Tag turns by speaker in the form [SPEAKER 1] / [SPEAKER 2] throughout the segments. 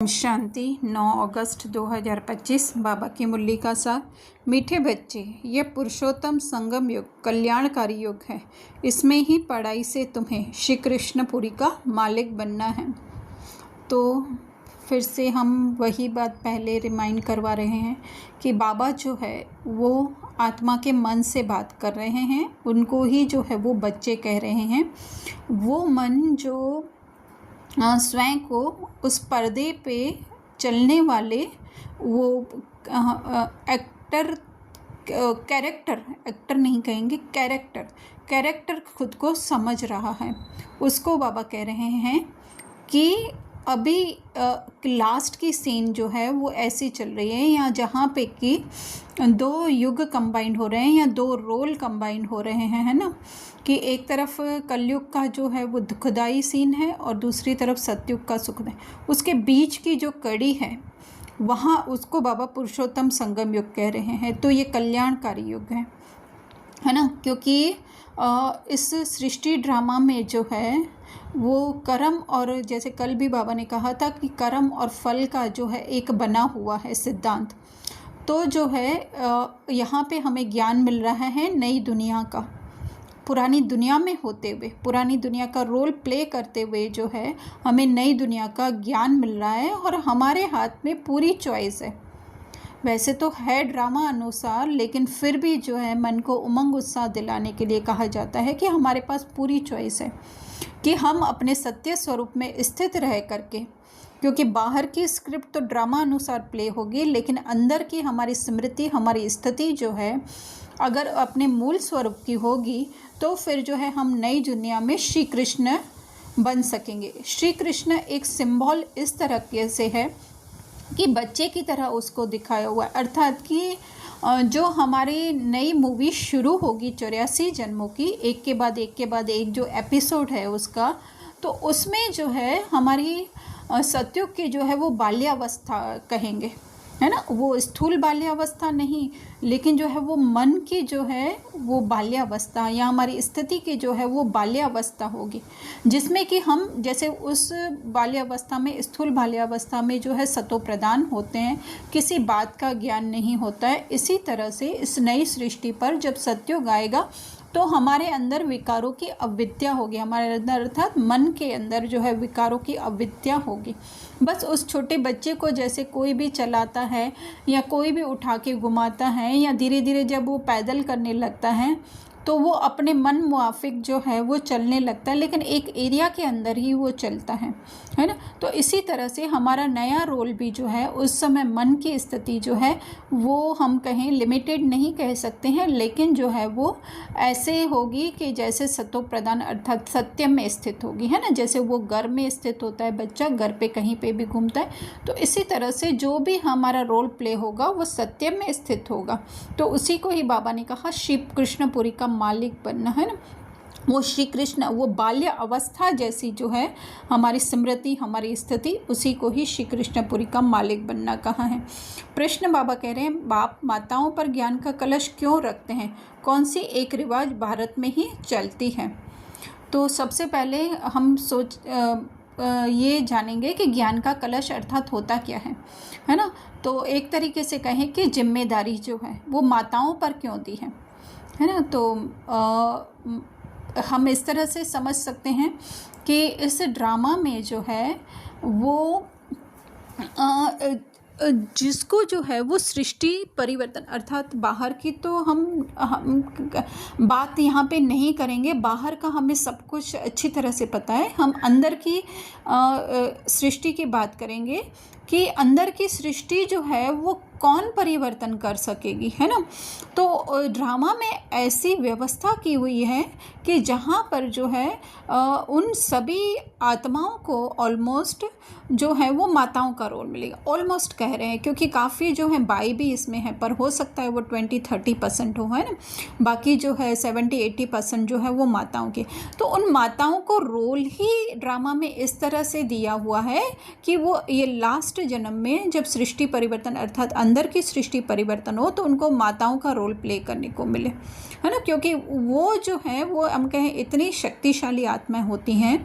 [SPEAKER 1] शांति 9 अगस्त 2025 बाबा की मुरली का सार। मीठे बच्चे, यह पुरुषोत्तम संगम युग कल्याणकारी युग है। इसमें ही पढ़ाई से तुम्हें श्री कृष्णपुरी का मालिक बनना है। तो फिर से हम वही बात पहले रिमाइंड करवा रहे हैं कि बाबा जो है वो आत्मा के मन से बात कर रहे हैं। उनको ही जो है वो बच्चे कह रहे हैं। वो मन जो स्वयं को उस पर्दे पे चलने वाले वो एक्टर नहीं कहेंगे, कैरेक्टर खुद को समझ रहा है। उसको बाबा कह रहे हैं कि अभी लास्ट की सीन जो है वो ऐसी चल रही है यहाँ जहाँ पे कि दो युग कंबाइंड हो रहे हैं या दो रोल कंबाइंड हो रहे हैं, है ना। कि एक तरफ कलयुग का जो है वो दुखदाई सीन है और दूसरी तरफ सतयुग का सुखदाई। उसके बीच की जो कड़ी है वहाँ उसको बाबा पुरुषोत्तम संगम युग कह रहे हैं। तो ये कल्याणकारी युग है ना। क्योंकि इस सृष्टि ड्रामा में जो है वो कर्म और जैसे कल भी बाबा ने कहा था कि कर्म और फल का जो है एक बना हुआ है सिद्धांत। तो जो है यहाँ पे हमें ज्ञान मिल रहा है नई दुनिया का, पुरानी दुनिया में होते हुए, पुरानी दुनिया का रोल प्ले करते हुए जो है हमें नई दुनिया का ज्ञान मिल रहा है और हमारे हाथ में पूरी चॉइस है। वैसे तो है ड्रामा अनुसार, लेकिन फिर भी जो है मन को उमंग उत्साह दिलाने के लिए कहा जाता है कि हमारे पास पूरी चॉइस है कि हम अपने सत्य स्वरूप में स्थित रह करके, क्योंकि बाहर की स्क्रिप्ट तो ड्रामा अनुसार प्ले होगी, लेकिन अंदर की हमारी स्मृति, हमारी स्थिति जो है अगर अपने मूल स्वरूप की होगी तो फिर जो है हम नई दुनिया में श्री कृष्ण बन सकेंगे। श्री कृष्ण एक सिंबल इस तरह से है कि बच्चे की तरह उसको दिखाया हुआ है। अर्थात कि जो हमारी नई मूवी शुरू होगी 84 जन्मों की, एक के बाद एक जो एपिसोड है उसका, तो उसमें जो है हमारी सतयुग की जो है वो बाल्यावस्था कहेंगे, है ना। वो स्थूल बाल्यावस्था नहीं, लेकिन जो है वो मन की जो है वो बाल्यावस्था या हमारी स्थिति की जो है वो बाल्यावस्था होगी, जिसमें कि हम जैसे उस बाल्यावस्था में, स्थूल बाल्यावस्था में जो है सतो प्रदान होते हैं, किसी बात का ज्ञान नहीं होता है। इसी तरह से इस नई सृष्टि पर जब सतयुग आएगा तो हमारे अंदर विकारों की अविद्या होगी, हमारे अंदर अर्थात मन के अंदर जो है विकारों की अविद्या होगी। बस उस छोटे बच्चे को जैसे कोई भी चलाता है या कोई भी उठा के घुमाता है या धीरे धीरे जब वो पैदल करने लगता है तो वो अपने मन मुआफिक जो है वो चलने लगता है, लेकिन एक एरिया के अंदर ही वो चलता है ना। तो इसी तरह से हमारा नया रोल भी जो है उस समय मन की स्थिति जो है वो हम कहें लिमिटेड नहीं कह सकते हैं, लेकिन जो है वो ऐसे होगी कि जैसे सतो प्रधान अर्थात सत्य में स्थित होगी, है ना। जैसे वो घर में स्थित होता है बच्चा, घर पे कहीं पे भी घूमता है, तो इसी तरह से जो भी हमारा रोल प्ले होगा वो सत्य में स्थित होगा। तो उसी को ही बाबा ने कहा श्री कृष्णपुरी का मालिक बनना, है ना। वो श्री कृष्ण, वो बाल्य अवस्था जैसी जो है हमारी स्मृति, हमारी स्थिति, उसी को ही श्री कृष्णपुरी का मालिक बनना कहा है। प्रश्न बाबा कह रहे हैं, बाप माताओं पर ज्ञान का कलश क्यों रखते हैं? कौन सी एक रिवाज भारत में ही चलती है? तो सबसे पहले हम ये जानेंगे कि ज्ञान का कलश अर्थात होता क्या है ना। तो एक तरीके से कहें कि जिम्मेदारी जो है वो माताओं पर क्यों दी है ना। तो हम इस तरह से समझ सकते हैं कि इस ड्रामा में जो है वो जिसको जो है वो सृष्टि परिवर्तन अर्थात बाहर की तो हम बात यहाँ पे नहीं करेंगे, बाहर का हमें सब कुछ अच्छी तरह से पता है। हम अंदर की सृष्टि की बात करेंगे कि अंदर की सृष्टि जो है वो कौन परिवर्तन कर सकेगी, है ना। तो ड्रामा में ऐसी व्यवस्था की हुई है कि जहाँ पर जो है उन सभी आत्माओं को ऑलमोस्ट जो है वो माताओं का रोल मिलेगा। ऑलमोस्ट कह रहे हैं क्योंकि काफ़ी जो है बाई भी इसमें है, पर हो सकता है वो 20-30% हो, है ना। बाकी जो है 70-80% जो है वो माताओं के। तो उन माताओं को रोल ही ड्रामा में इस तरह से दिया हुआ है कि वो ये लास्ट नेक्स्ट जन्म में जब सृष्टि परिवर्तन अर्थात अंदर की सृष्टि परिवर्तन हो तो उनको माताओं का रोल प्ले करने को मिले, है ना। क्योंकि वो जो है वो हम कहें इतनी शक्तिशाली आत्माएं होती हैं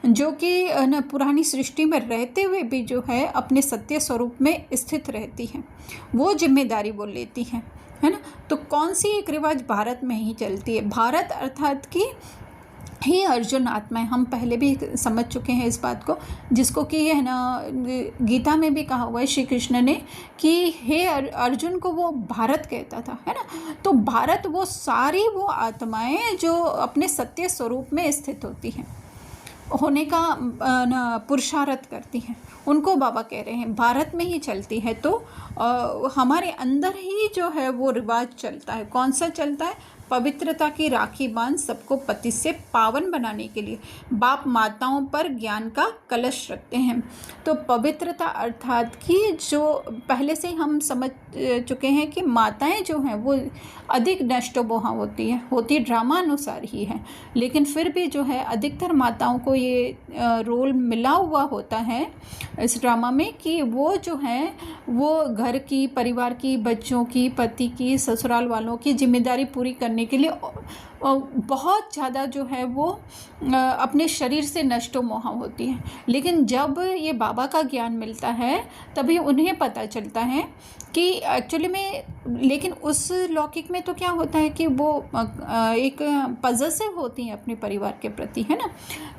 [SPEAKER 1] जो कि न पुरानी सृष्टि में रहते हुए भी जो है अपने सत्य स्वरूप में स्थित रहती हैं, वो जिम्मेदारी वो लेती हैं, है ना। तो कौन सी एक रिवाज भारत में ही चलती है, भारत अर्थात कि हे अर्जुन आत्माएं, हम पहले भी समझ चुके हैं इस बात को, जिसको कि है ना गीता में भी कहा हुआ है श्री कृष्ण ने कि हे अर्जुन को वो भारत कहता था, है ना। तो भारत वो सारी वो आत्माएं जो अपने सत्य स्वरूप में स्थित होती हैं, होने का पुरुषार्थ करती हैं, उनको बाबा कह रहे हैं भारत में ही चलती है। तो हमारे अंदर ही जो है वो रिवाज चलता है। कौन सा चलता है? पवित्रता की राखी बांध सबको पति से पावन बनाने के लिए बाप माताओं पर ज्ञान का कलश रखते हैं। तो पवित्रता अर्थात कि जो पहले से हम समझ चुके हैं कि माताएं जो हैं वो अधिक नष्टोमोहा होती ड्रामा अनुसार ही है, लेकिन फिर भी जो है अधिकतर माताओं को ये रोल मिला हुआ होता है इस ड्रामा में कि वो जो है वो घर की, परिवार की, बच्चों की, पति की, ससुराल वालों की जिम्मेदारी पूरी करने के लिए बहुत ज़्यादा जो है वो अपने शरीर से नष्टोमोहा होती हैं। लेकिन जब ये बाबा का ज्ञान मिलता है तभी उन्हें पता चलता है कि एक्चुअली में, लेकिन उस लौकिक में तो क्या होता है कि वो एक पॉजिटिव होती हैं अपने परिवार के प्रति, है ना।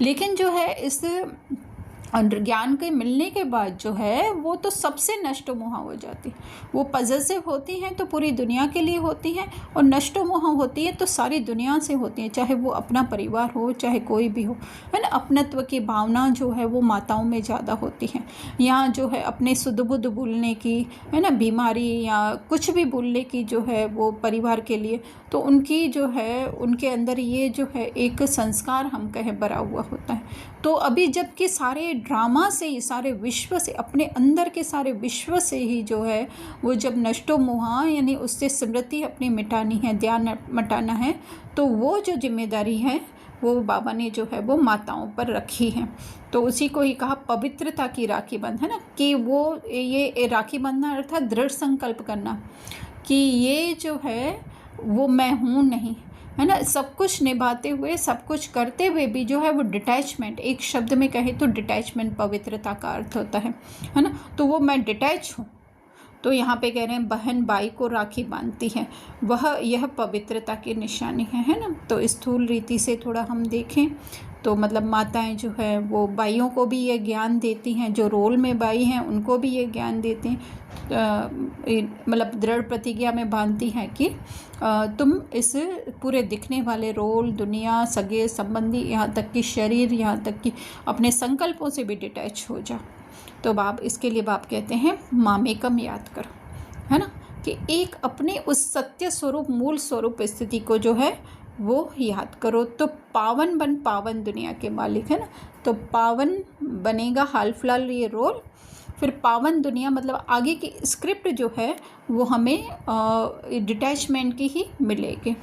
[SPEAKER 1] लेकिन जो है इस ज्ञान के मिलने के बाद जो है वो तो सबसे नष्टोमोहा हो जाती है। वो पॉजिटिव होती हैं तो पूरी दुनिया के लिए होती हैं, और नष्टोमोहा होती है तो सारी दुनिया से होती हैं, चाहे वो अपना परिवार हो चाहे कोई भी हो, है ना। अपनत्व की भावना जो है वो माताओं में ज़्यादा होती है। यहाँ जो है अपने सुध बुध भूलने की, है ना, बीमारी या कुछ भी भूलने की जो है वो परिवार के लिए, तो उनकी जो है उनके अंदर ये जो है एक संस्कार हम कहें भरा हुआ होता है। तो अभी जबकि सारे ड्रामा से ही, सारे विश्व से, अपने अंदर के सारे विश्व से ही जो है वो जब नष्टोमोहा यानी उससे स्मृति अपनी मिटानी है, ध्यान मिटाना है, तो वो जो जिम्मेदारी है वो बाबा ने जो है वो माताओं पर रखी है। तो उसी को ही कहा पवित्रता की राखी बंध, है ना, कि वो ये राखी बंधना अर्थात दृढ़ संकल्प करना कि ये जो है वो मैं हूँ नहीं, है ना। सब कुछ निभाते हुए, सब कुछ करते हुए भी जो है वो डिटैचमेंट, एक शब्द में कहे तो डिटैचमेंट पवित्रता का अर्थ होता है ना। तो वो मैं डिटैच हूँ। तो यहाँ पे कह रहे हैं बहन भाई को राखी बांधती है, वह यह पवित्रता की निशानी है ना। तो स्थूल रीति से थोड़ा हम देखें तो मतलब माताएं जो है वो भाइयों को भी ये ज्ञान देती हैं, जो रोल में भाई हैं उनको भी ये ज्ञान देती हैं, मतलब दृढ़ प्रतिज्ञा में बांधती हैं कि तुम इस पूरे दिखने वाले रोल, दुनिया, सगे संबंधी, यहाँ तक कि शरीर, यहाँ तक कि अपने संकल्पों से भी डिटैच हो जाओ। तो बाप इसके लिए बाप कहते हैं मामेकम याद करो, है ना, कि एक अपने उस सत्य स्वरूप, मूल स्वरूप स्थिति को जो है वो याद करो। तो पावन बन पावन दुनिया के मालिक, है ना। तो पावन बनेगा हाल फिलहाल ये रोल, फिर पावन दुनिया मतलब आगे की स्क्रिप्ट जो है वो हमें डिटैचमेंट की ही मिलेगी,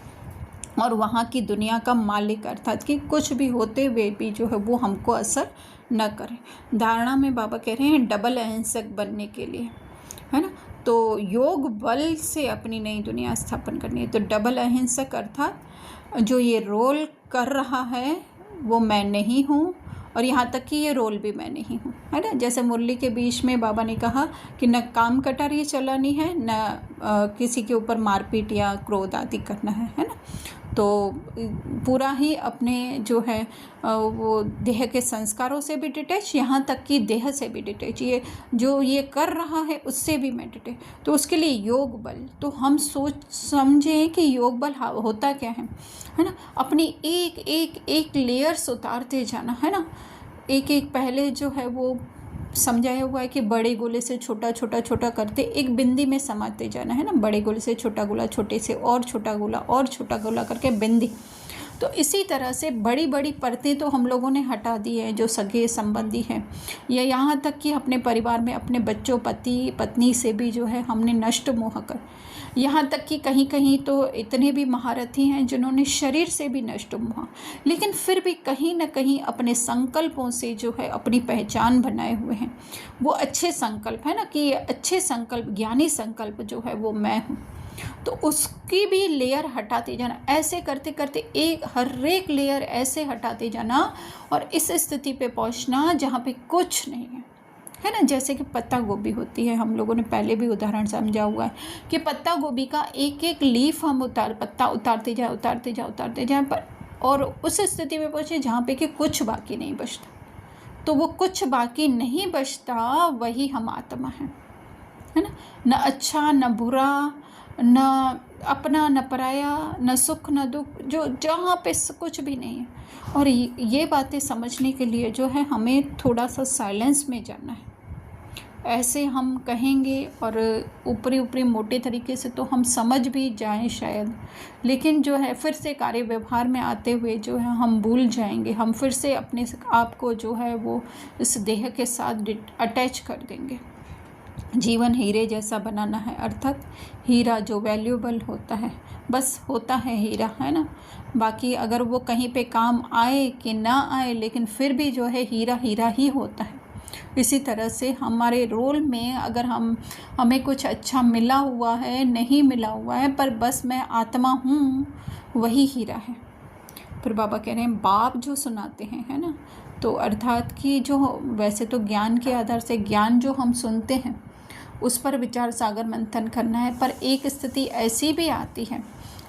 [SPEAKER 1] और वहाँ की दुनिया का मालिक अर्थात कि कुछ भी होते हुए भी जो है वो हमको असर न करे। धारणा में बाबा कह रहे हैं डबल अहिंसक बनने के लिए, है ना। तो योग बल से अपनी नई दुनिया स्थापन करनी है। तो डबल अहिंसक अर्थात जो ये रोल कर रहा है वो मैं नहीं हूँ, और यहाँ तक कि ये रोल भी मैं नहीं हूँ, है ना। जैसे मुरली के बीच में बाबा ने कहा कि न काम कटारी चलानी है, न किसी के ऊपर मारपीट या क्रोध आदि करना है ना। तो पूरा ही अपने जो है वो देह के संस्कारों से भी डिटैच, यहाँ तक कि देह से भी डिटैच, ये जो ये कर रहा है उससे भी मैं डिटैच। तो उसके लिए योग बल, तो हम सोच समझें कि योग बल होता क्या है ना। अपनी एक एक एक लेयर्स उतारते जाना, है ना। एक एक पहले जो है वो समझाया हुआ है कि बड़े गोले से छोटा छोटा छोटा करते एक बिंदी में समाते जाना, है ना। बड़े गोले से छोटा गोला, छोटे से और छोटा गोला और छोटा गोला करके बिंदी। तो इसी तरह से बड़ी बड़ी परतें तो हम लोगों ने हटा दी है, जो सगे संबंधी हैं, या यहाँ तक कि अपने परिवार में अपने बच्चों, पति पत्नी से भी जो है हमने नष्ट मोह कर, यहाँ तक कि कहीं कहीं तो इतने भी महारथी हैं जिन्होंने शरीर से भी नष्ट मोहा, लेकिन फिर भी कहीं ना कहीं अपने संकल्पों से जो है अपनी पहचान बनाए हुए हैं। वो अच्छे संकल्प है ना, कि अच्छे संकल्प, ज्ञानी संकल्प जो है वो मैं हूँ, तो उसकी भी लेयर हटाते जाना। ऐसे करते करते हर एक लेयर ऐसे हटाते जाना और इस स्थिति पे पहुँचना जहाँ पे कुछ नहीं है ना। जैसे कि पत्ता गोभी होती है, हम लोगों ने पहले भी उदाहरण समझा हुआ है कि पत्ता गोभी का एक एक लीफ हम पत्ता उतारते जाए पर, और उस स्थिति में पहुँचे जहाँ पे कि कुछ बाकी नहीं बचता। तो वो कुछ बाकी नहीं बचता, वही हम आत्मा है ना। न अच्छा न बुरा, न अपना न पराया, न सुख न दुख, जो जहाँ पे कुछ भी नहीं है। और ये बातें समझने के लिए जो है हमें थोड़ा सा साइलेंस में जाना है। ऐसे हम कहेंगे और ऊपरी ऊपरी मोटे तरीके से तो हम समझ भी जाएं शायद, लेकिन जो है फिर से कार्य व्यवहार में आते हुए जो है हम भूल जाएंगे। हम फिर से अपने आप को जो है वो इस देह के साथ अटैच कर देंगे। जीवन हीरे जैसा बनाना है, अर्थात हीरा जो वैल्यूएबल होता है, बस होता है हीरा, है ना। बाकी अगर वो कहीं पे काम आए कि ना आए, लेकिन फिर भी जो है हीरा हीरा ही होता है। इसी तरह से हमारे रोल में अगर हमें कुछ अच्छा मिला हुआ है, नहीं मिला हुआ है, पर बस मैं आत्मा हूँ, वही हीरा है। फिर बाबा कह रहे हैं बाप जो सुनाते हैं, है ना, तो अर्थात कि जो वैसे तो ज्ञान के आधार से ज्ञान जो हम सुनते हैं उस पर विचार सागर मंथन करना है, पर एक स्थिति ऐसी भी आती है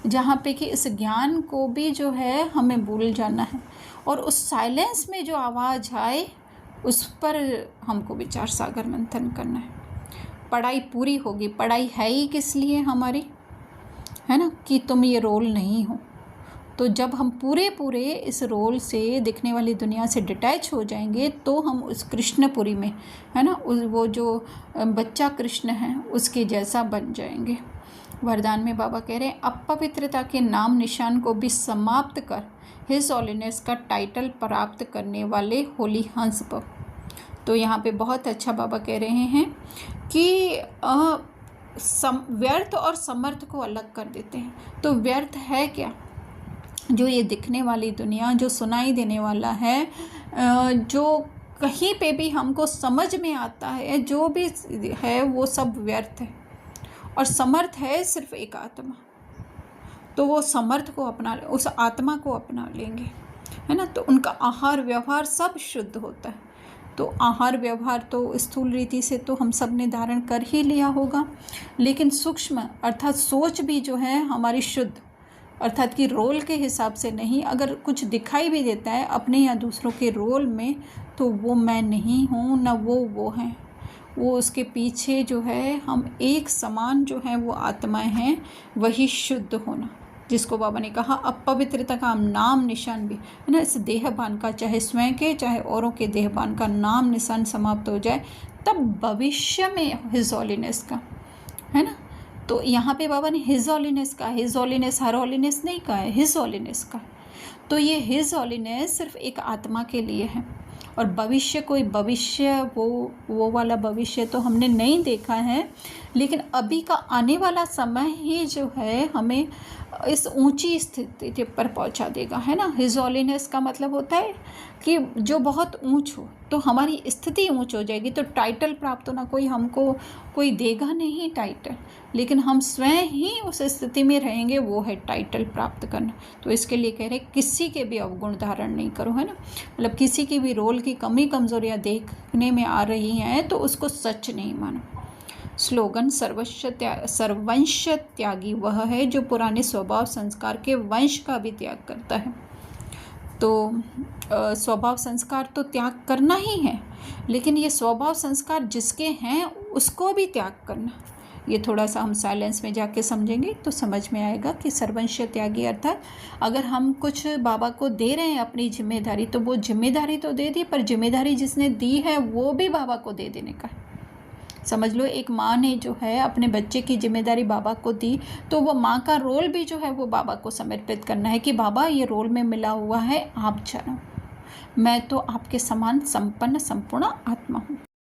[SPEAKER 1] जहाँ पे कि इस ज्ञान को भी जो है हमें भूल जाना है, और उस साइलेंस में जो आवाज़ आए उस पर हमको विचार सागर मंथन करना है। पढ़ाई पूरी होगी, पढ़ाई है ही किस लिए हमारी, है ना, कि तुम ये रोल नहीं हो। तो जब हम पूरे इस रोल से, दिखने वाली दुनिया से डिटैच हो जाएंगे, तो हम उस कृष्णपुरी में, है ना, वो जो बच्चा कृष्ण है उसके जैसा बन जाएंगे। वरदान में बाबा कह रहे हैं अपवित्रता के नाम निशान को भी समाप्त कर हिज हॉलीनेस का टाइटल प्राप्त करने वाले होली हंस पर। तो यहाँ पे बहुत अच्छा बाबा कह रहे हैं कि व्यर्थ और समर्थ को अलग कर देते हैं। तो व्यर्थ है क्या, जो ये दिखने वाली दुनिया, जो सुनाई देने वाला है, जो कहीं पे भी हमको समझ में आता है, जो भी है वो सब व्यर्थ है। और समर्थ है सिर्फ एक आत्मा, तो वो समर्थ को अपना, उस आत्मा को अपना लेंगे, है ना। तो उनका आहार व्यवहार सब शुद्ध होता है। तो आहार व्यवहार तो स्थूल रीति से तो हम सब ने धारण कर ही लिया होगा, लेकिन सूक्ष्म अर्थात सोच भी जो है हमारी शुद्ध, अर्थात कि रोल के हिसाब से नहीं। अगर कुछ दिखाई भी देता है अपने या दूसरों के रोल में, तो वो मैं नहीं हूँ, न वो हैं, वो उसके पीछे जो है हम एक समान जो है वो आत्माएं हैं, वही शुद्ध होना, जिसको बाबा ने कहा अपवित्रता का नाम निशान भी, है ना, इस देहभान का, चाहे स्वयं के चाहे औरों के देहभान का नाम निशान समाप्त हो जाए, तब भविष्य में हिज हॉलीनेस का, है ना। तो यहाँ पे बाबा ने हिज हॉलीनेस का, हिज हॉलीनेस हर हॉलीनेस नहीं कहा है, हिज हॉलीनेस का। तो ये हिज हॉलीनेस सिर्फ एक आत्मा के लिए है, और भविष्य कोई भविष्य वो वाला भविष्य तो हमने नहीं देखा है, लेकिन अभी का आने वाला समय ही जो है हमें इस ऊंची स्थिति पर पहुंचा देगा, है ना। हिज हॉलीनेस का मतलब होता है कि जो बहुत ऊंच हो, तो हमारी स्थिति ऊंच हो जाएगी। तो टाइटल प्राप्त होना, कोई हमको कोई देगा नहीं टाइटल, लेकिन हम स्वयं ही उस स्थिति में रहेंगे, वो है टाइटल प्राप्त करना। तो इसके लिए कह रहे किसी के भी अवगुण धारण नहीं करो, है ना, मतलब किसी की भी रोल की कमी कमजोरियाँ देखने में आ रही हैं तो उसको सच नहीं मानो। स्लोगन सर्वंश त्यागी वह है जो पुराने स्वभाव संस्कार के वंश का भी त्याग करता है। तो स्वभाव संस्कार तो त्याग करना ही है, लेकिन ये स्वभाव संस्कार जिसके हैं उसको भी त्याग करना, ये थोड़ा सा हम साइलेंस में जाके समझेंगे तो समझ में आएगा कि सर्वंश त्यागी अर्थात अगर हम कुछ बाबा को दे रहे हैं अपनी जिम्मेदारी, तो वो जिम्मेदारी तो दे दी, पर जिम्मेदारी जिसने दी है वो भी बाबा को दे देने का समझ लो एक माँ ने जो है अपने बच्चे की जिम्मेदारी बाबा को दी, तो वो माँ का रोल भी जो है वो बाबा को समर्पित करना है कि बाबा ये रोल में मिला हुआ है, आप चलो, मैं तो आपके समान संपन्न संपूर्ण आत्मा हूँ।